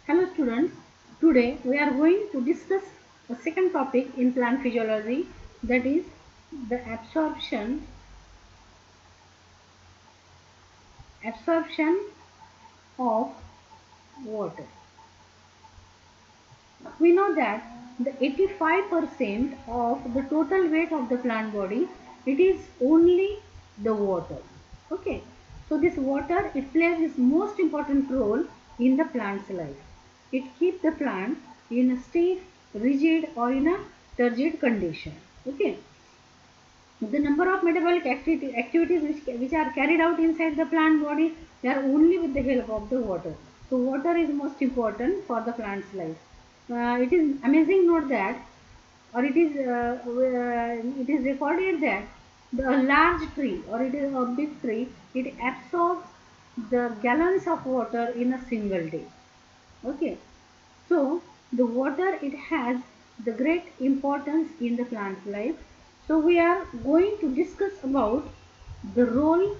Hello students, today we are going to discuss a second topic in plant physiology, that is the absorption of water. We know that the 85% of the total weight of the plant body, it is only the water. Okay, so this water, it plays its most important role in the plant's life. It keeps the plant in a stiff, rigid or in a turgid condition. Okay, the number of metabolic activities which are carried out inside the plant body, they are only with the help of the water. So water is most important for the plant's life. It is amazing note that, or it is recorded that a large tree or it is a big tree, it absorbs the gallons of water in a single day. Okay, so the water, it has the great importance in the plant's life. So we are going to discuss about the role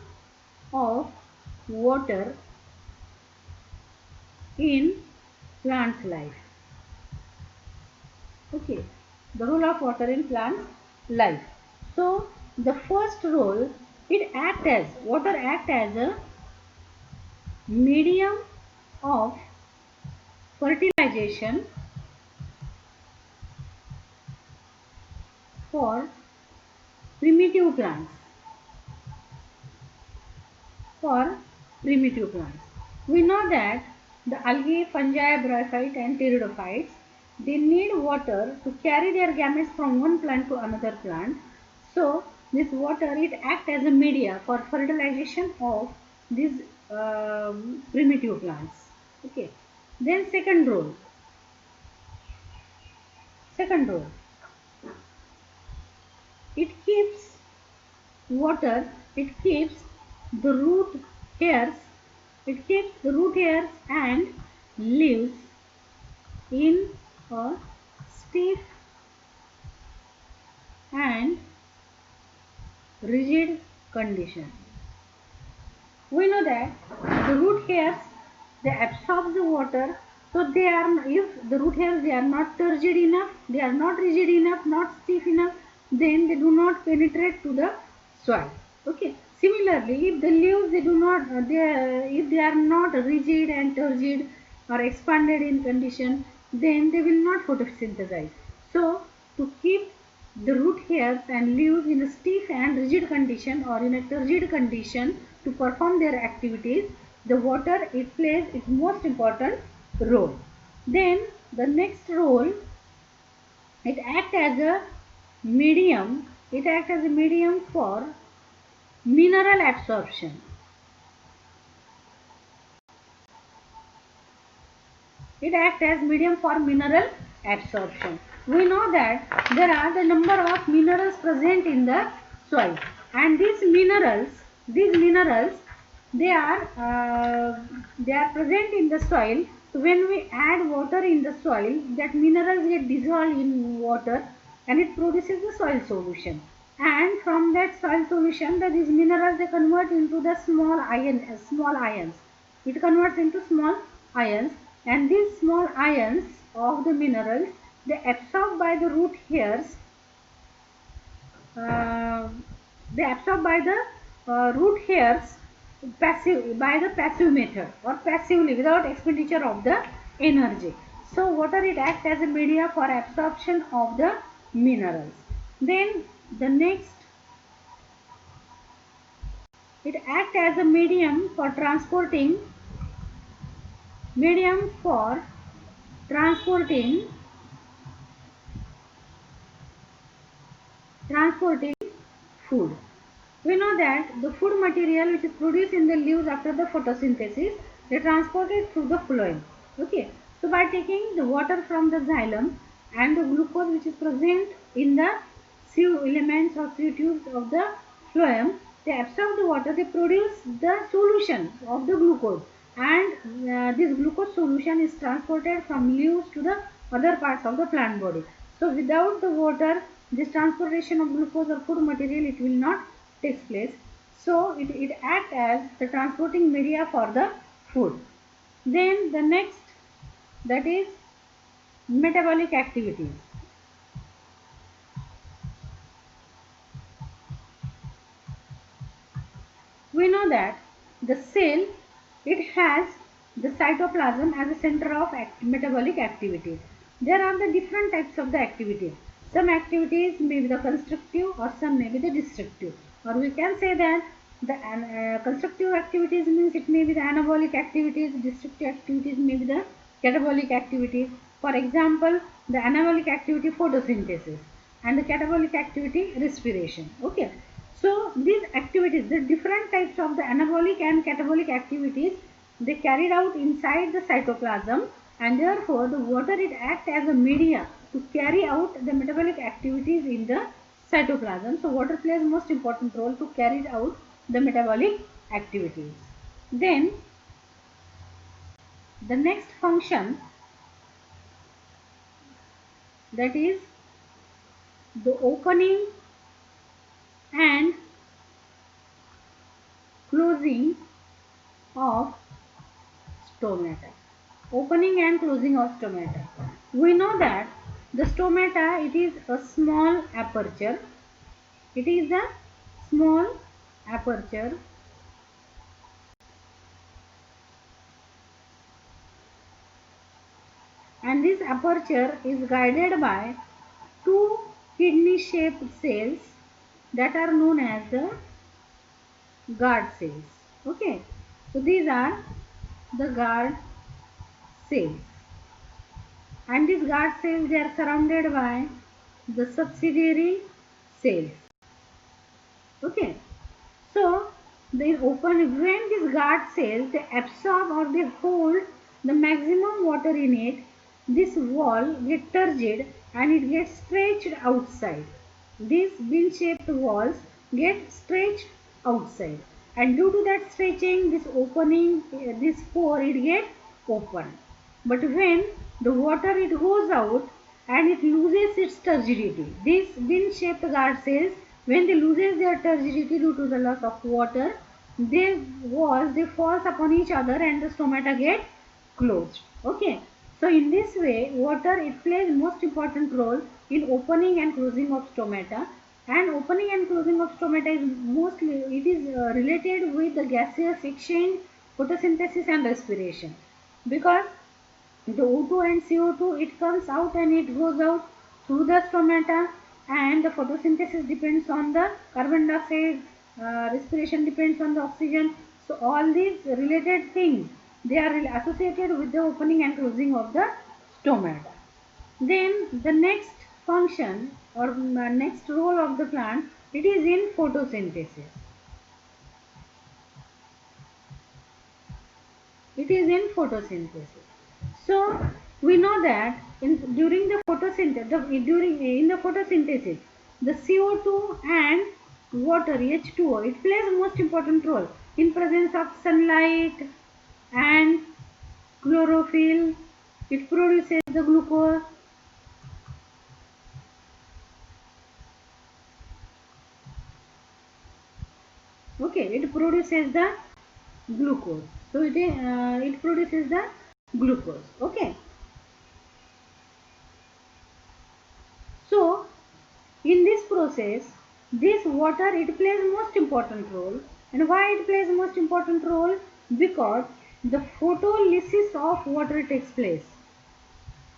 of water in plant's life. Okay, the role of water in plant's life. So the first role, water act as a medium of fertilization for primitive plants. For primitive plants, we know that the algae, fungi, bryophytes and pteridophytes, they need water to carry their gametes from one plant to another plant. So this water, it acts as a media for fertilization of these primitive plants. Okay. Then second role, it keeps water, it keeps the root hairs, and leaves in a stiff and rigid condition. We know that the root hairs, they absorb the water, so they are, if the root hairs, they are not turgid enough, they are not rigid enough, not stiff enough, then they do not penetrate to the soil. Okay. Similarly, if the leaves, they do not, if they are not rigid and turgid or expanded in condition, then they will not photosynthesize. So to keep the root hairs and leaves in a stiff and rigid condition or in a turgid condition to perform their activities, the water, it plays its most important role. Then the next role, it acts as a medium for mineral absorption. It acts as medium for mineral absorption. We know that there are the number of minerals present in the soil, and these minerals, they are present in the soil. So when we add water in the soil, that minerals get dissolved in water, and it produces the soil solution. And from that soil solution, these minerals, they convert into the small ions. It converts into small ions, and these small ions of the minerals, they absorb by the root hairs, uh, they absorb by the root hairs by the passive method or passively without expenditure of the energy. So water, it acts as a media for absorption of the minerals. Then the next, it acts as a medium for transporting transporting food. We know that the food material which is produced in the leaves after the photosynthesis, they transport it through the phloem. Okay. So by taking the water from the xylem and the glucose which is present in the sieve elements or sieve tubes of the phloem, they absorb the water, they produce the solution of the glucose, and this glucose solution is transported from leaves to the other parts of the plant body. So without the water, this transportation of glucose or food material, it will not takes place. So it acts as the transporting media for the food. Then the next, that is metabolic activities. We know that the cell, it has the cytoplasm as a center of metabolic activities. There are the different types of the activities. Some activities may be the constructive or some may be the destructive. Or we can say that the constructive activities means it may be the anabolic activities, destructive activities may be the catabolic activities. For example, the anabolic activity photosynthesis and the catabolic activity respiration. Okay. So these activities, the different types of the anabolic and catabolic activities, they carried out inside the cytoplasm, and therefore the water it acts as a media to carry out the metabolic activities in the cytoplasm. So water plays most important role to carry out the metabolic activities. Then the next function, that is the opening and closing of stomata. Opening and closing of stomata. We know that the stomata, it is a small aperture. It is a small aperture, and this aperture is guided by two kidney shaped cells that are known as the guard cells. Okay, so these are the guard cells, and these guard cells, they are surrounded by the subsidiary cells. Okay, so they open when these guard cells, they absorb or they hold the maximum water in it. This wall gets turgid and it gets stretched outside. These bean-shaped walls get stretched outside, and due to that stretching, this opening, this pore, it get open. But when the water it goes out and it loses its turgidity, these bean-shaped guard cells, when they loses their turgidity due to the loss of water, they falls upon each other and the stomata get closed. Okay. So in this way, water it plays most important role in opening and closing of stomata. And opening and closing of stomata is mostly it is related with the gaseous exchange, photosynthesis and respiration, because the O2 and CO2 it comes out and it goes out through the stomata, and the photosynthesis depends on the carbon dioxide, respiration depends on the oxygen. So all these related things, they are associated with the opening and closing of the stomata. Then the next function or next role of the plant, it is in photosynthesis. It is in photosynthesis. So we know that during the photosynthesis, in the photosynthesis, the CO2 and water H2O, it plays a most important role in presence of sunlight and chlorophyll. It produces the glucose. Okay, it produces the glucose. So it produces the glucose. Okay. So in this process, this water it plays most important role. And why it plays most important role? Because the photolysis of water takes place.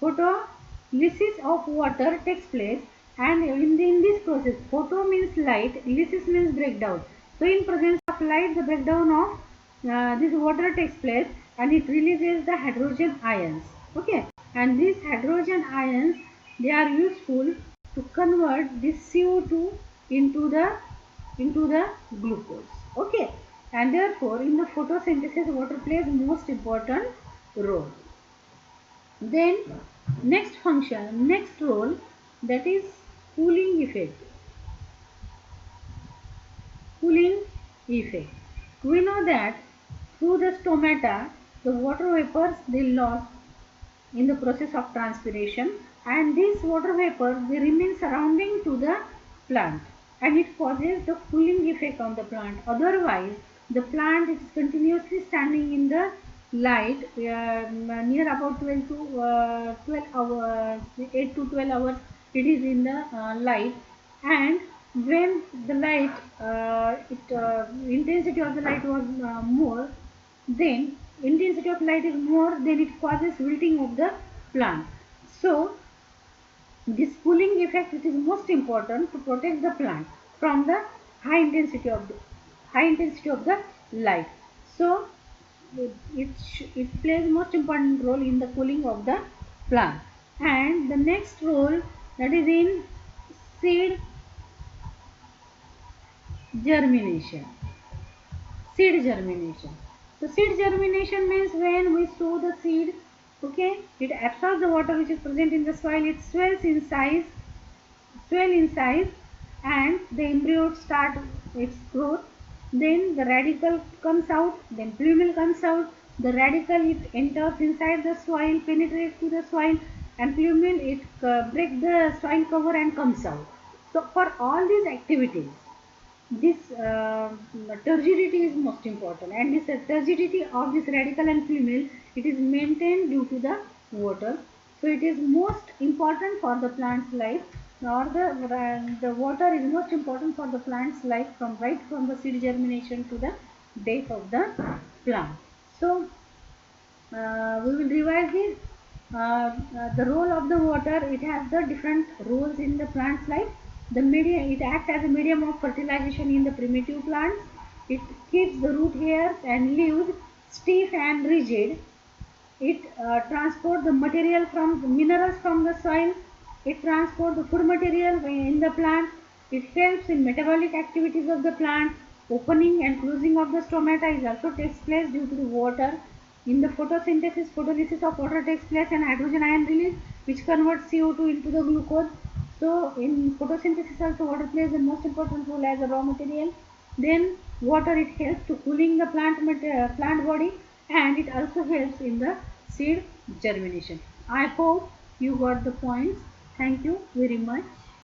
Photolysis of water takes place, and in this process, photo means light, lysis means breakdown. So in presence of light, the breakdown of this water takes place, and it releases the hydrogen ions. Okay, and these hydrogen ions, they are useful to convert this CO2 into the glucose. Okay, and therefore in the photosynthesis, water plays most important role. Then next role, that is cooling effect. Cooling effect. We know that through the stomata, the water vapors they lost in the process of transpiration, and these water vapors they remain surrounding to the plant, and it causes the cooling effect on the plant. Otherwise, the plant is continuously standing in the light near about 12 to 12 hours, 8 to 12 hours it is in the light. And when the light intensity of the light was more, then intensity of light is more, then it causes wilting of the plant. So this cooling effect, it is most important to protect the plant from the high intensity of the light. So it plays most important role in the cooling of the plant. And the next role, that is in seed germination. Seed germination. So seed germination means when we sow the seed, okay, it absorbs the water which is present in the soil, it swell in size, and the embryo start its growth. Then the radicle comes out, then plumule comes out. The radicle, it enters inside the soil, penetrates to the soil, and plumule, it breaks the soil cover and comes out. So for all these activities, this turgidity is most important, and this turgidity of this radical and plumule, it is maintained due to the water. So it is most important for the plant's life, or the water is most important for the plant's life, from right from the seed germination to the death of the plant. So we will revise this. The role of the water, it has the different roles in the plant's life. The medium, it acts as a medium of fertilization in the primitive plants. It keeps the root hairs and leaves stiff and rigid. It transports the material from the minerals from the soil. It transports the food material in the plant. It helps in metabolic activities of the plant. Opening and closing of the stomata is also takes place due to the water. In the photosynthesis, photolysis of water takes place, and hydrogen ion release, which converts CO2 into the glucose. So in photosynthesis also water plays the most important role as a raw material. Then water, it helps to cooling the plant body, and it also helps in the seed germination. I hope you got the points. Thank you very much.